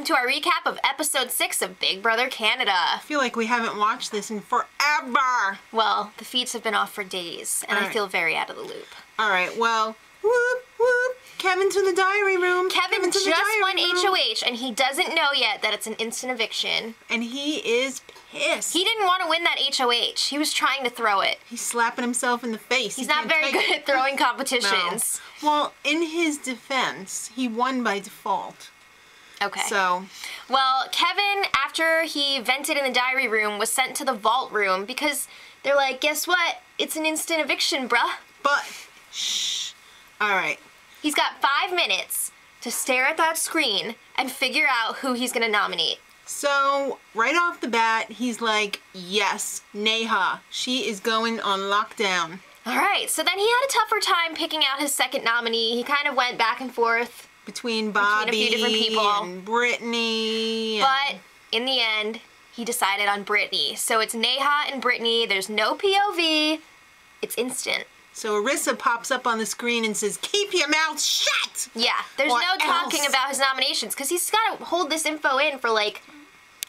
welcome to our recap of episode 6 of Big Brother Canada. I feel like we haven't watched this in forever. Well, the feeds have been off for days, and I feel very out of the loop. All right, well, whoop, whoop. Kevin to the diary room. Kevin just won HOH, and he doesn't know yet that it's an instant eviction. And he is pissed. He didn't want to win that HOH. He was trying to throw it. He's slapping himself in the face. He's not very good at throwing competitions. No. Well, in his defense, he won by default. Okay. So. Well, Kevin, after he vented in the diary room, was sent to the vault room because they're like, guess what? It's an instant eviction, bruh. But, shh. All right. He's got 5 minutes to stare at that screen and figure out who he's going to nominate. So, right off the bat, he's like, yes, Neha. She is going on lockdown. All right. So then he had a tougher time picking out his second nominee. He kind of went back and forth. Between Bobby a few different people. And Brittany. But in the end, he decided on Brittany. So it's Neha and Brittany. There's no POV. It's instant. So Arissa pops up on the screen and says, keep your mouth shut! Yeah, there's no talking about his nominations because he's got to hold this info in for like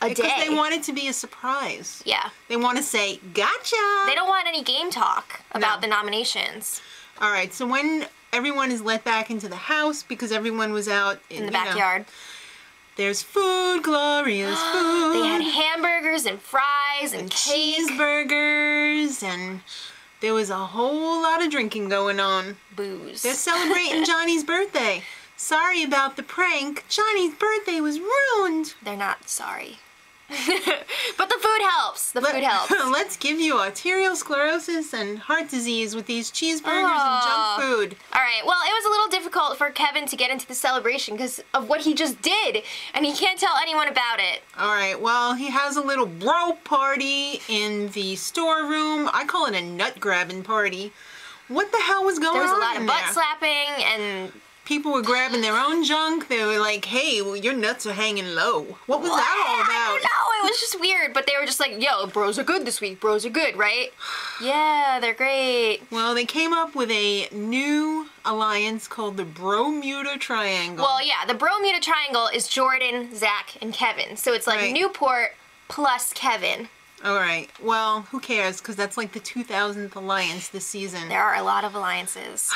a day. Because they want it to be a surprise. Yeah. They want to say, gotcha! They don't want any game talk about the nominations. All right, so when everyone is let back into the house because everyone was out in the backyard. There's food, glorious food. They had hamburgers and fries and cake. Cheeseburgers and... There was a whole lot of drinking going on. Booze. They're celebrating Johnny's birthday. Sorry about the prank. Johnny's birthday was ruined. They're not sorry. But the food helps. The food helps. Let's give you arterial sclerosis and heart disease with these cheeseburgers and junk food. All right. Well, it was a little difficult for Kevin to get into the celebration because of what he just did, and he can't tell anyone about it. All right. Well, he has a little bro party in the storeroom. I call it a nut grabbing party. What the hell was going on? There was a lot of butt slapping and... People were grabbing their own junk. They were like, hey, well, your nuts are hanging low. What was that all about? I don't know. It was just weird. But they were just like, yo, bros are good this week. Bros are good, right? Yeah, they're great. Well, they came up with a new alliance called the Bromuda Triangle. Well, yeah, the Bromuda Triangle is Jordan, Zach, and Kevin. So it's like Newport plus Kevin. All right. Well, who cares? Because that's like the 2000th alliance this season. There are a lot of alliances.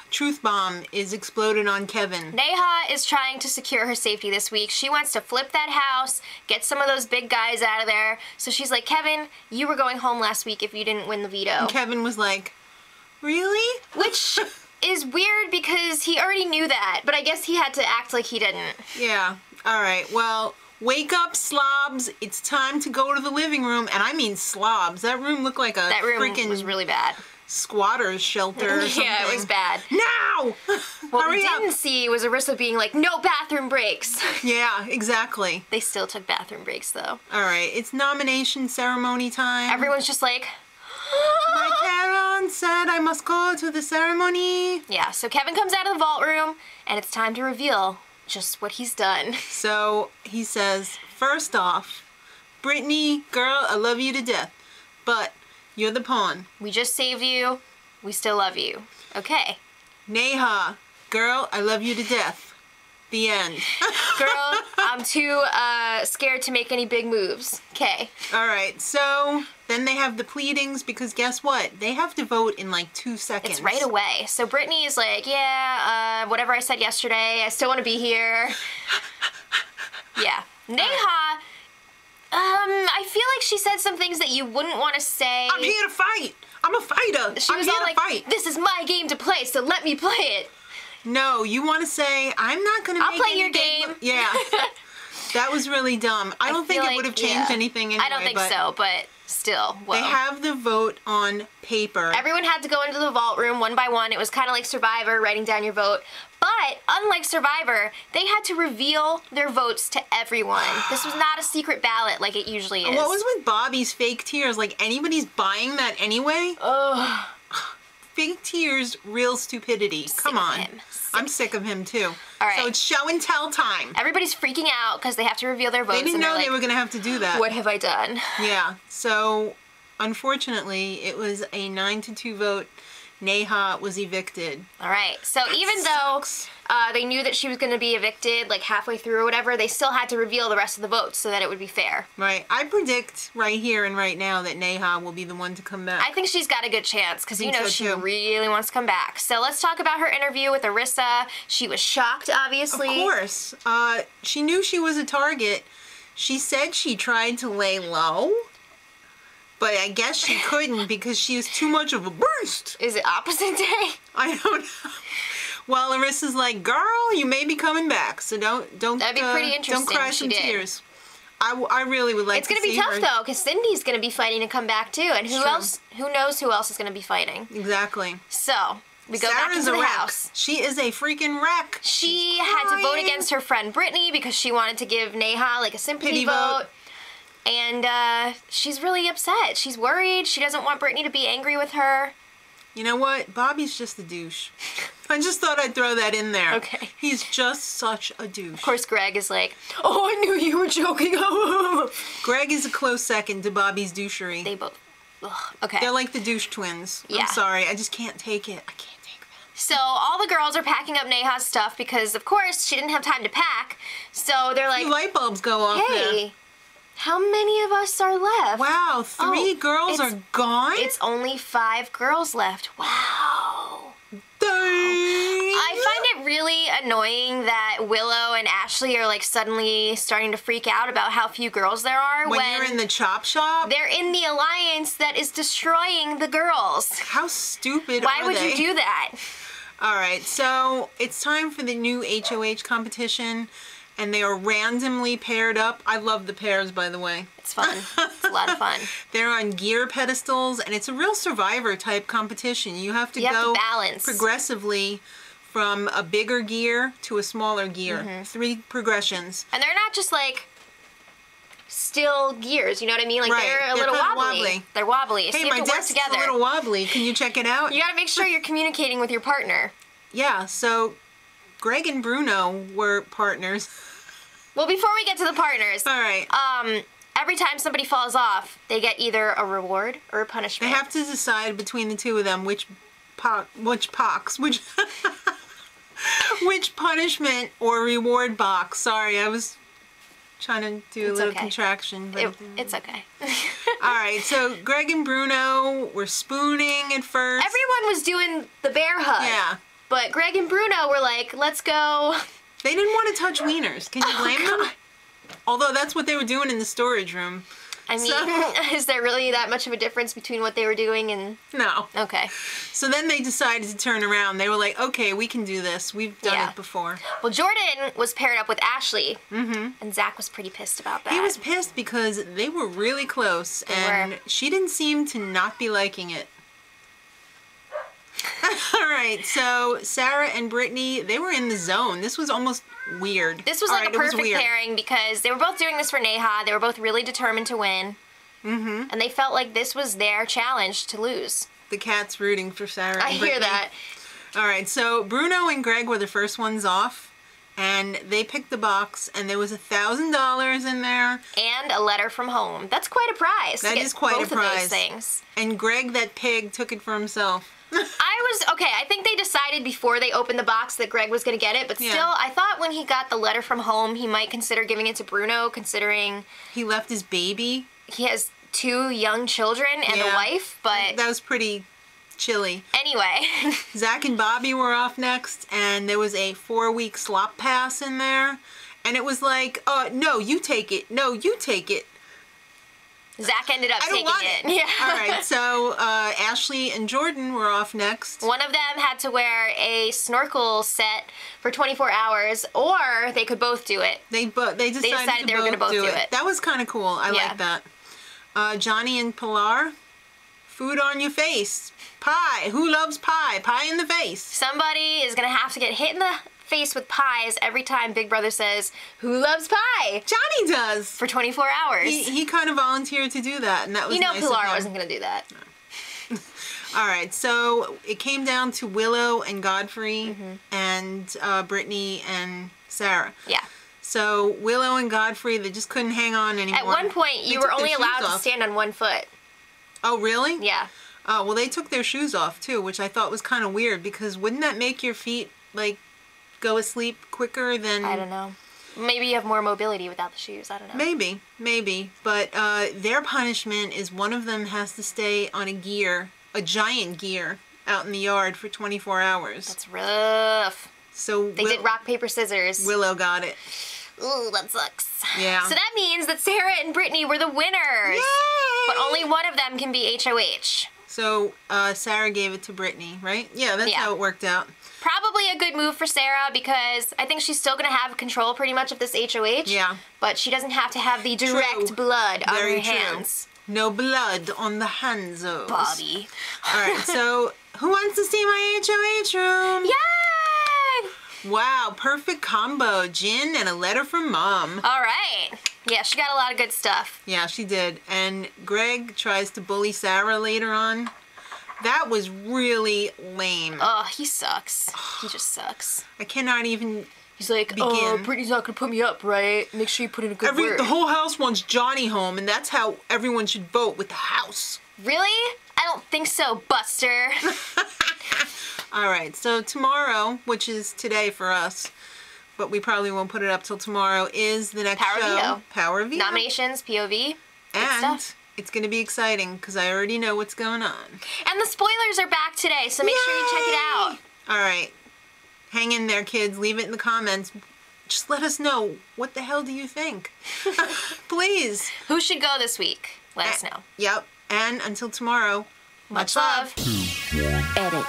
Truth bomb is exploded on Kevin. Neha is trying to secure her safety this week. She wants to flip that house, get some of those big guys out of there. So she's like, Kevin, you were going home last week if you didn't win the veto. And Kevin was like, really? Which is weird because he already knew that, but I guess he had to act like he didn't. Yeah. All right. Well, wake up, slobs. It's time to go to the living room. And I mean slobs. That room looked like a That room freaking was really bad. Squatter's shelter or something. Yeah, it was bad. Now! What we didn't see was Arissa being like, no bathroom breaks. Yeah, exactly. They still took bathroom breaks, though. All right, it's nomination ceremony time. Everyone's just like... My parents said I must go to the ceremony. Yeah, so Kevin comes out of the vault room, and it's time to reveal just what he's done. So he says, first off, Brittany, girl, I love you to death, but you're the pawn. We just saved you. We still love you. Okay. Neha, girl, I love you to death. The end. Girl, I'm too scared to make any big moves. Okay. All right, so then they have the pleadings because guess what? They have to vote in like 2 seconds. It's right away. So Brittany is like, yeah, whatever I said yesterday, I still want to be here. Yeah. Neha... I feel like she said some things that you wouldn't want to say. I'm here to fight. I'm a fighter. She was all like, this is my game to play, so let me play it. No, you want to say, I'm not going to make I'll play your game. Yeah. That was really dumb. I don't think it would have changed anything anyway. I don't think so, but still. Well. They have the vote on paper. Everyone had to go into the vault room one by one. It was kind of like Survivor, writing down your vote. But unlike Survivor, they had to reveal their votes to everyone. This was not a secret ballot like it usually is. What was with Bobby's fake tears? Like, anybody's buying that anyway? Ugh. Fake tears, real stupidity. Come on. I'm sick of him too. All right. So it's show and tell time. Everybody's freaking out because they have to reveal their votes. They didn't know they were going to have to do that. What have I done? Yeah. So unfortunately, it was a 9-2 vote. Neha was evicted. All right. So even sucks. though they knew that she was going to be evicted like halfway through or whatever, they still had to reveal the rest of the votes so that it would be fair. Right. I predict right here and right now that Neha will be the one to come back. I think she's got a good chance because, you know, so, she too. really wants to come back. So let's talk about her interview with Arissa. She was shocked, obviously. Of course. She knew she was a target. She said she tried to lay low, but I guess she couldn't because she is too much of a beast. Is it opposite day? I don't know. Well, Larissa's like, girl, you may be coming back, so don't. That'd be pretty interesting. Don't cry if she some did. tears. I really would like. It's gonna be tough though, because Cindy's gonna be fighting to come back too, and who True. else? Who knows who else is gonna be fighting? Exactly. So we go back Sarah's into a the wreck. house. She is a freaking wreck. She She's had to vote crying. against her friend Brittany because she wanted to give Neha like a sympathy Pity vote. vote. And she's really upset. She's worried. She doesn't want Brittany to be angry with her. You know what? Bobby's just a douche. I just thought I'd throw that in there. Okay. He's just such a douche. Of course, Greg is like, oh, I knew you were joking. Greg is a close second to Bobby's douchery. They both. Ugh, okay. They're like the douche twins. Yeah. I'm sorry. I just can't take it. I can't take that. So all the girls are packing up Neha's stuff because, of course, she didn't have time to pack. So they're like, Two light bulbs go off hey, there. how many of us are left? Wow, three girls it's- are gone? It's only 5 girls left. Wow. Dang. I find it really annoying that Willow and Ashley are like suddenly starting to freak out about how few girls there are when you're in the chop shop? they're in the alliance that is destroying the girls. How stupid Why are would they? you do that? Alright, so it's time for the new HOH competition, and they are randomly paired up. I love the pairs, by the way. It's fun. It's a lot of fun. They're on gear pedestals, and it's a real Survivor type competition. You have to You have go to balance. progressively from a bigger gear to a smaller gear. Mm-hmm. 3 progressions. And they're not just like still gears, you know what I mean? Like Right, they're a they're little kinda wobbly. wobbly. They're wobbly. Hey, so you my have to work desk's together. a little wobbly. Can you check it out? You gotta make sure you're communicating with your partner. Yeah, so Greg and Bruno were partners. Well, before we get to the partners, All right. every time somebody falls off, they get either a reward or a They punishment. have to decide between the two of them which punishment or reward box. Sorry, I was trying to do a It's little okay. contraction. But It's okay. all right, so Greg and Bruno were spooning at first. Everyone was doing the bear hug. Yeah. But Greg and Bruno were like, let's go. They didn't want to touch wieners. Can you blame them? God. Although that's what they were doing in the storage room. I mean, So- is there really that much of a difference between what they were doing and... No. Okay. So then they decided to turn around. They were like, okay, we can do this. We've done Yeah. it before. Well, Jordan was paired up with Ashley. Mm-hmm. And Zach was pretty pissed about that. He was pissed because they were really close, and were. she didn't seem to not be liking it. All right, so Sarah and Brittany, they were in the zone. This was almost weird. This was All like right, a it was perfect weird. pairing because they were both doing this for Neha. They were both really determined to win. Mm-hmm. And they felt like this was their challenge to lose. The cat's rooting for Sarah. I and hear Brittany. that. All right, so Bruno and Greg were the first ones off, and they picked the box, and there was $1,000 in there. And a letter from home. That's quite a prize. That to get is quite a both of those prize. things. And Greg, that pig, took it for himself. I think they decided before they opened the box that Greg was going to get it, but Yeah. still, I thought when he got the letter from home, he might consider giving it to Bruno, considering He left his baby. he has 2 young children and a Yeah. wife, but That was pretty chilly. anyway. Zach and Bobby were off next, and there was a 4-week slop pass in there. And it was like, no, you take it. No, you take it. Zach ended up I don't taking want it. it. Yeah. All right, so Ashley and Jordan were off next. One of them had to wear a snorkel set for 24 hours, or they could both do it. They decided they were gonna both do it. That was kind of cool. I Yeah. like that. Johnny and Pilar, food on your face. Pie. Who loves pie? Pie in the face. Somebody is going to have to get hit in the face with pies every time Big Brother says, "Who loves pie?" Johnny does. For 24 hours. He kind of volunteered to do that, and that was You know nice of Pilar him. wasn't going to do that. All right, so it came down to Willow and Godfrey and Brittany and Sarah. Yeah. So Willow and Godfrey, they just couldn't hang on anymore. At one point, They you were took their only allowed shoes to off. stand on one foot. Oh, really? Yeah. Oh, well, they took their shoes off, too, which I thought was kind of weird, because wouldn't that make your feet, like, go asleep quicker than... I don't know. Maybe you have more mobility without the shoes. I don't know. Maybe. But their punishment is one of them has to stay on a giant gear, out in the yard for 24 hours. That's rough. So they did rock, paper, scissors. Willow got it. Ooh, that sucks. Yeah. So that means that Sarah and Brittany were the winners. Yay! But only one of them can be HOH. So Sarah gave it to Brittany, right? Yeah, that's how it worked out. Probably a good move for Sarah because I think she's still going to have control pretty much of this HOH. Yeah. But she doesn't have to have the direct blood on her hands. No blood on the hands-os. Bobby. All right, so who wants to see my HOH room? Yay! Wow, perfect combo. Gin and a letter from Mom. All right. Yeah, she got a lot of good stuff. Yeah, she did. And Greg tries to bully Sarah later on. That was really lame. Oh, he sucks. He just sucks. I cannot even He's like, begin. Oh, Brittany's not going to put me up, right? Make sure you put in a good word. The whole house wants Johnny home, and that's how everyone should vote, with the house. Really? I don't think so, Buster. All right, so tomorrow, which is today for us, but we probably won't put it up till tomorrow, is the next show. Power of Veto. Nominations, POV. And it's going to be exciting because I already know what's going on. And the spoilers are back today, so make sure you check it out. All right. Hang in there, kids. Leave it in the comments. Just let us know. What the hell do you think? Please. Who should go this week? Let us know. Yep. And until tomorrow, much love. Edit.